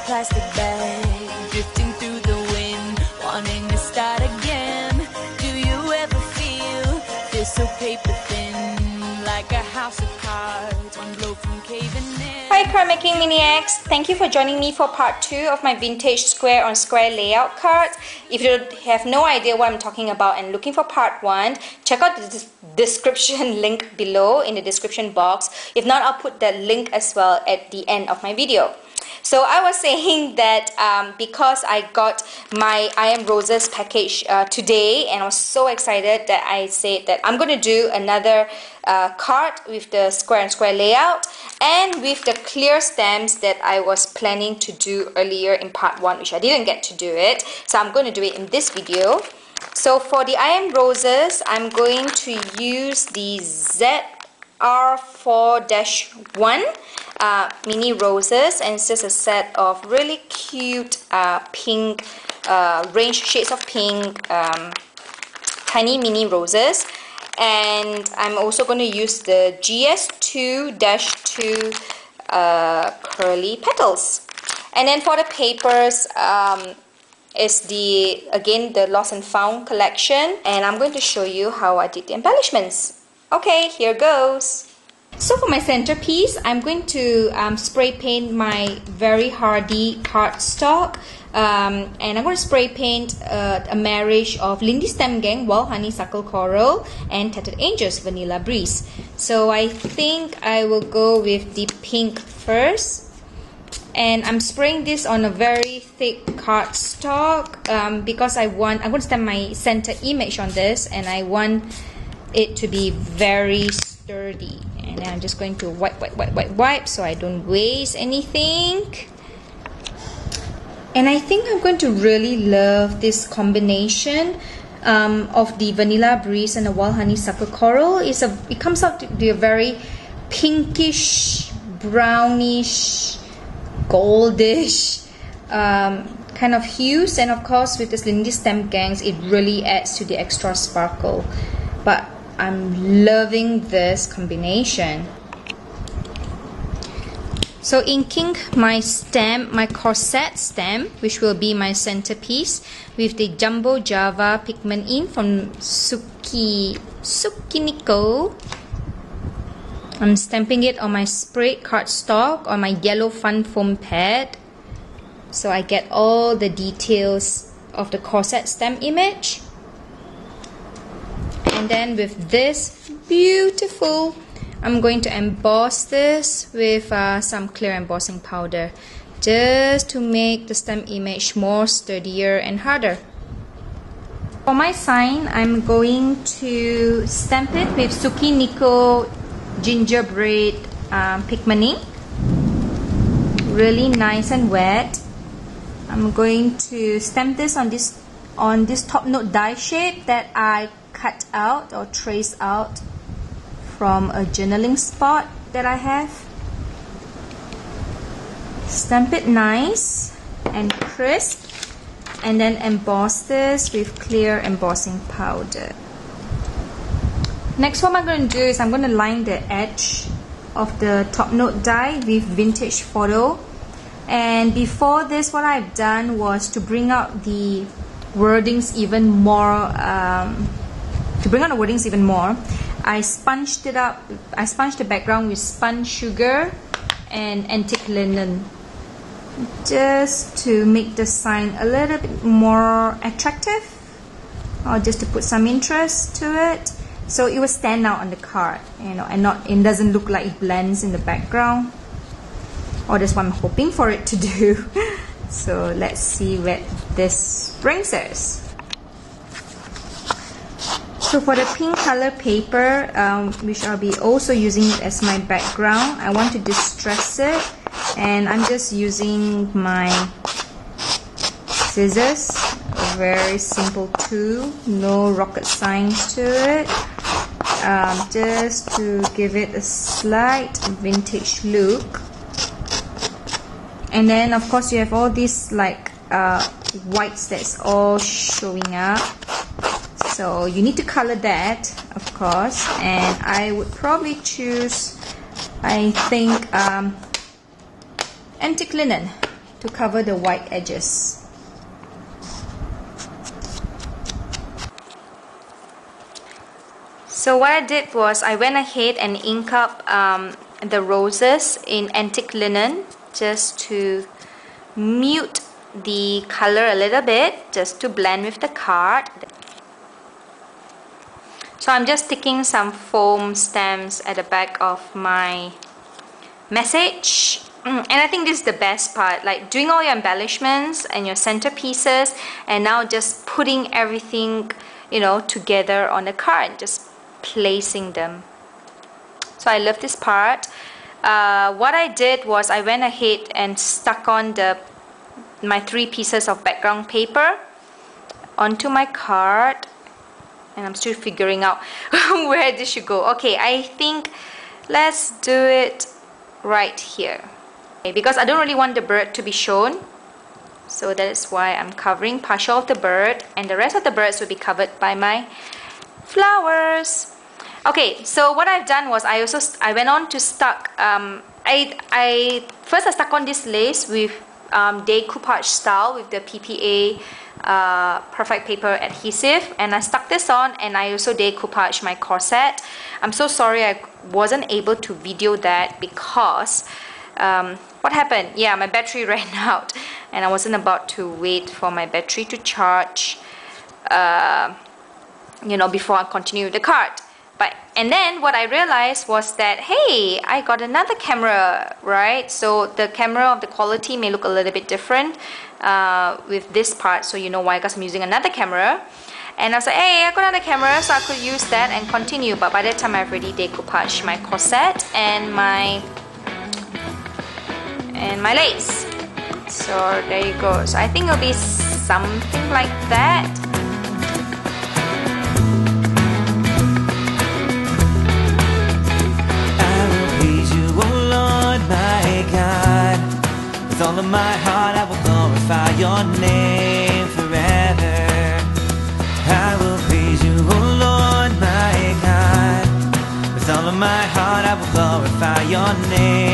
plastic bag, drifting through the wind, wanting to start again. Do you ever feel so paper thin, like a house of cards, one blow from caving in? Hi Card Making Maniacs! Thank you for joining me for part 2 of my vintage square on square layout cards. If you have no idea what I'm talking about and looking for part 1, check out the description link below in the description box. If not, I'll put the link as well at the end of my video. So I was saying that because I got my I Am Roses package today, and I was so excited that I said that I'm going to do another card with the square and square layout and with the clear stamps that I was planning to do earlier in part 1, which I didn't get to do it. So I'm going to do it in this video. So for the I Am Roses, I'm going to use the ZR4-1 mini roses, and it's just a set of really cute pink range shades of pink tiny mini roses. And I'm also going to use the GS2-2 curly petals. And then for the papers, is again the Lost and Found collection, and I'm going to show you how I did the embellishments. Okay, here goes. So for my centerpiece, I'm going to spray paint my very hardy cardstock, and I'm going to spray paint a marriage of Lindy Stem Gang, Wild Honeysuckle Coral, and Tattered Angels Vanilla Breeze. So I think I will go with the pink first, and I'm spraying this on a very thick cardstock because I'm going to stamp my center image on this, and I want it to be very sturdy. And then I'm just going to wipe so I don't waste anything. And I think I'm going to really love this combination of the Vanilla Breeze and the Wild Honeysuckle Coral. It comes out to be a very pinkish, brownish, goldish kind of hues. And of course with this Lindy Stem Gangs, it really adds to the extra sparkle. But I'm loving this combination. So inking my stamp, my corset stamp, which will be my centerpiece, with the Jumbo Java pigment ink from Sukiniko. I'm stamping it on my sprayed cardstock on my yellow fun foam pad, so I get all the details of the corset stamp image. And then with this beautiful, I'm going to emboss this with some clear embossing powder, just to make the stamp image more sturdier and harder. For my sign, I'm going to stamp it with Sukiniko gingerbread pigment ink, really nice and wet. I'm going to stamp this on this top note die shape that I cut out or trace out from a journaling spot that I have. Stamp it nice and crisp, and then emboss this with clear embossing powder. Next, what I'm going to do is I'm going to line the edge of the top note die with Vintage Photo. And before this, what I've done was to bring out the wordings even more. I sponged it up. I sponged the background with spun sugar and antique linen, just to make the sign a little bit more attractive, or just to put some interest to it, so it will stand out on the card, and it doesn't look like it blends in the background. Or that's what I'm hoping for it to do. So let's see where this brings us. So for the pink color paper, which I'll be also using it as my background, I want to distress it, and I'm just using my scissors, a very simple tool, no rocket science to it, just to give it a slight vintage look. And then of course you have all these like whites that's all showing up, so you need to color that, of course. And I would probably choose, I think, antique linen to cover the white edges. So what I did was I went ahead and ink up the roses in antique linen just to mute the color a little bit, just to blend with the card. So I'm just sticking some foam stamps at the back of my message. And I think this is the best part, like doing all your embellishments and your centerpieces, and now just putting everything, you know, together on the card, just placing them. So I love this part. What I did was I went ahead and stuck on my 3 pieces of background paper onto my card, and I'm still figuring out where this should go. Okay, I think let's do it right here. Okay, because I don't really want the bird to be shown, so that is why I'm covering partial of the bird, and the rest of the birds will be covered by my flowers. Okay, so what I've done was I went on to stuck first I stuck on this lace with decoupage style with the PPA perfect paper adhesive, and I stuck this on, and I also decoupage my corset. I'm so sorry I wasn't able to video that because what happened? Yeah, my battery ran out, and I wasn't about to wait for my battery to charge you know, before I continue with the card. And then what I realized was that, hey, I got another camera, right? So the camera of the quality may look a little bit different with this part, so you know why, because I'm using another camera. And I was like, hey, I got another camera, so I could use that and continue. But by that time, I've already decoupaged my corset and my lace. So there you go. So I think it'll be something like that. With all of my heart I will glorify your name forever. I will praise you, oh Lord my God. With all of my heart I will glorify your name.